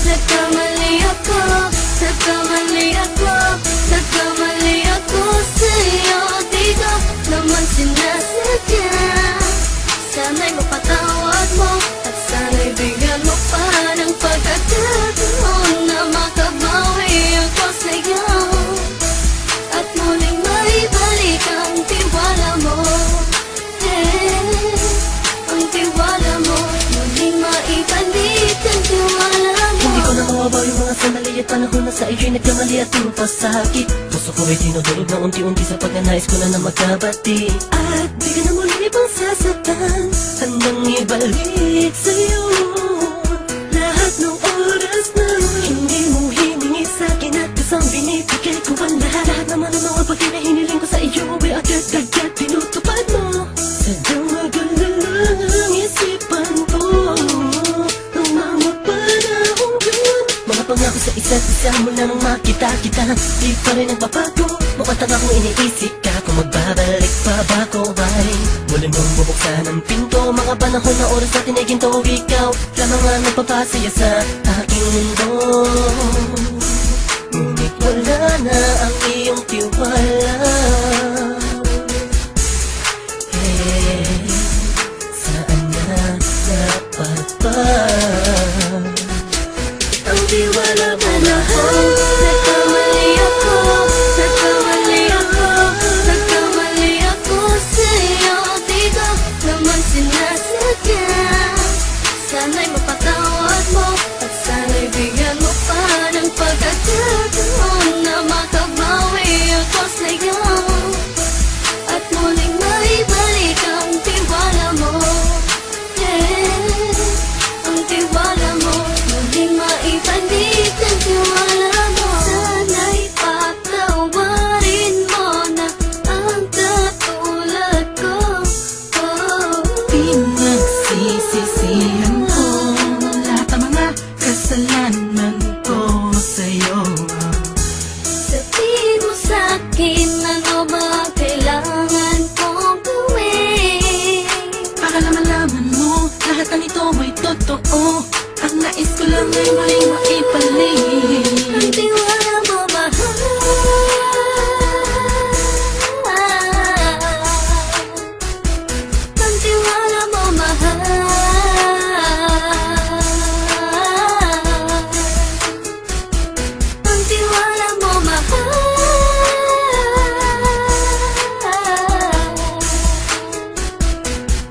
nagkamali ako, nagkamali ako, nagkamali ako sa'yo. Di ko naman sinasadya. Sana'y mapatawad mo at sana'y bigyan mo pa ng pagkakataon na makabawi ako sa'yo at muling maibalik ang tiwala mo. Ang tiwala mo, muling maibalik ang tiwala mo. Hindi ko na mawabaw yung mga sandali at panahon na sa iyo'y nagkamali at puro pasakit. Puso ko ay dinudulog na unti-unti sa pagkanais ko na magkabati. At di ka na muli pang sasaktan, handang ibalik sa'yo lahat ng oras na hindi mo hiningi sa'kin at isang binibigay ko ang lahat. Lahat naman ng mga bagay na hiniling ko sa iyo ay agad-agad tinutupad mo. Sadyang magulo lang isipan ko ang mga panahon yun. Mga pangako sa isa't isa mula nung makita kita, di pa rin nagbabago. Mukhang akong iniisip ka kung magbabalik pa ba ko ay muli mong bubuksan ang pinto. Mga panahon na oras natin ay ginto. Ikaw lamang ang nagpapasaya sa aking mundo. Ngunit wala na ang iyong tiwala. Saan na dapat ba ang tiwala mo mahal? Nagkamali ako, nagkamali ako, nagkamali ako sa'yo. Di ko naman sinasadya. Sana'y mapatawad mo at sana'y bigyan mo pa ng pagkakataon na makabawi ako sa'yo at muling maibalik ang tiwala mo. Ang tiwala mo, muling maibalik ang tiwala mo. Sana'y patawarin mo na ang katulad ko. Pinagsisisihan ko lahat ng mga kasalanan ko sa'yo. Sabihin mo sa'kin ano ba ang kailangan kong gawin Para malaman mo lahat ng ito ay totoo. Ang nais ko lang ay muling maibalik ang tiwala mo, mahal. Ang tiwala mo, mahal. Ang tiwala mo, mahal.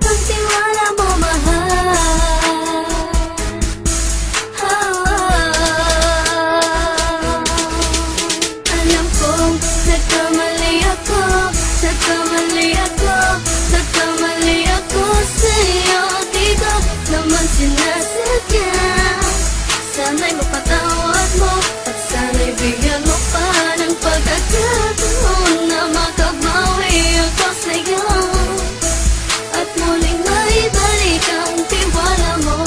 Ang tiwala mo, mahal. Alam kong nagkamali ako, nagkamali ako, nagkamali ako sa'yo. Di ko naman sinasadya. Sana'y mapatawad mo at sana'y bigyan mo pa ng pagkakataon na makabawi ako sa'yo at muling maibalik ang tiwala mo.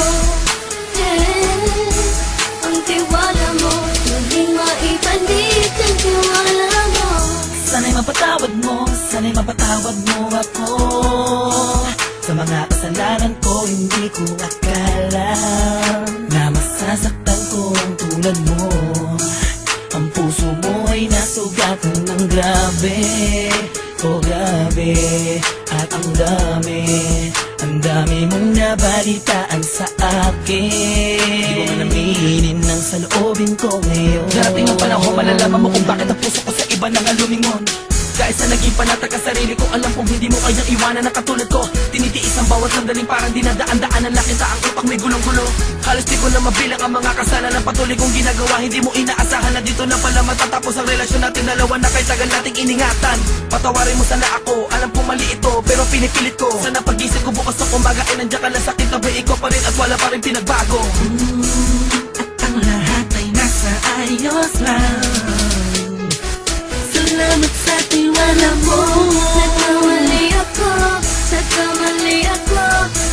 Ang tiwala mo, muling maibalik ang tiwala mo. Sana'y mapatawad mo, sana'y mapatawad mo ako sa mga kasalanan ko. Hindi ko akala na masasaktan ko ang tulad mo. Ang puso mo ay nasugatan ng grabe. Oh grabe, at ang dami mong nabalitaan sa akin. Di ko man aminin ang saloobin ko ngayon. Darating ang panahon, malalaman mo kung bakit ang puso ko sa iba nang alumingon. Dahil sa naging panatag sa sarili ko, alam kong hindi mo kayang iwanan na katulad ko. Tinitiis ang bawat sandaling parang dinadaan-daan ang lakita ang utak may gulong-gulo. Halos di ko na mabilang ang mga kasalanan patuloy kong ginagawa. Hindi mo inaasahan na dito na pala matatapos ang relasyon natin dalawa na kay tagal nating iningatan. Patawarin mo sana ako, alam kong mali ito pero pinipilit ko. Sana pag-isip ko bukas ng umaga ay nandiyan ka lang sakit na ba ikaw pa rin at wala pa rin pinagbago. At ang lahat ay nasa ayos lang. Salamat sa tiwala mo. Nagkamali ako, nagkamali ako,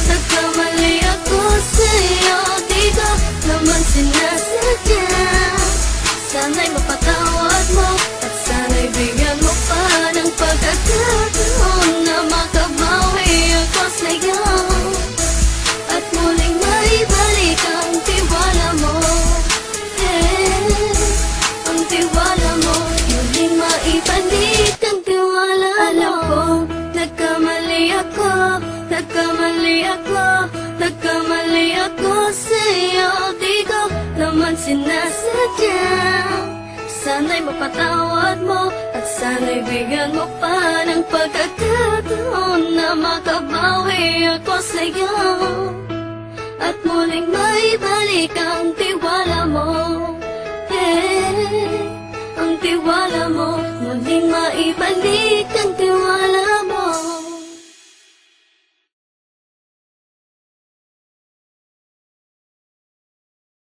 nagkamali ako sa'yo. Di ko naman sinasadya. Sana'y mapatawad mo at sana'y bigyan mo pa ng pagkakataon na makabawi ako sa'yo at muling maibalik ang tiwala mo. Nagkamali ako sa'yo. Di ko naman sinasadya. Sana'y mapatawad mo at sana'y bigyan mo pa ng pagkakataon na makabawi ako sa'yo at muling maibalik ang tiwala mo. Ang tiwala mo, muling maibalik ang tiwala